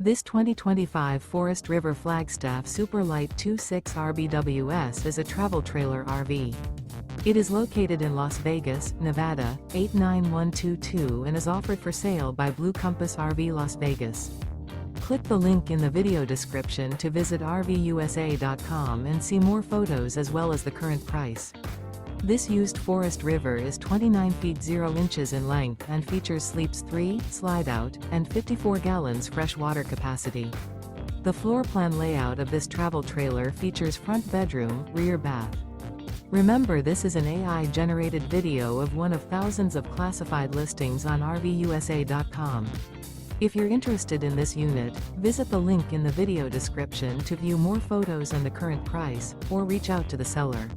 This 2025 Forest River Flagstaff Super Lite 26 RVUSA is a travel trailer RV. It is located in Las Vegas, Nevada, 89122 and is offered for sale by Blue Compass RV Las Vegas. Click the link in the video description to visit RVUSA.com and see more photos as well as the current price. This used Forest River is 29 feet 0 inches in length and features sleeps 3, Slideout, and 54 gallons fresh water capacity. The floor plan layout of this travel trailer features front bedroom, rear bath. Remember, this is an AI-generated video of one of thousands of classified listings on RVUSA.com. If you're interested in this unit, visit the link in the video description to view more photos and the current price, or reach out to the seller.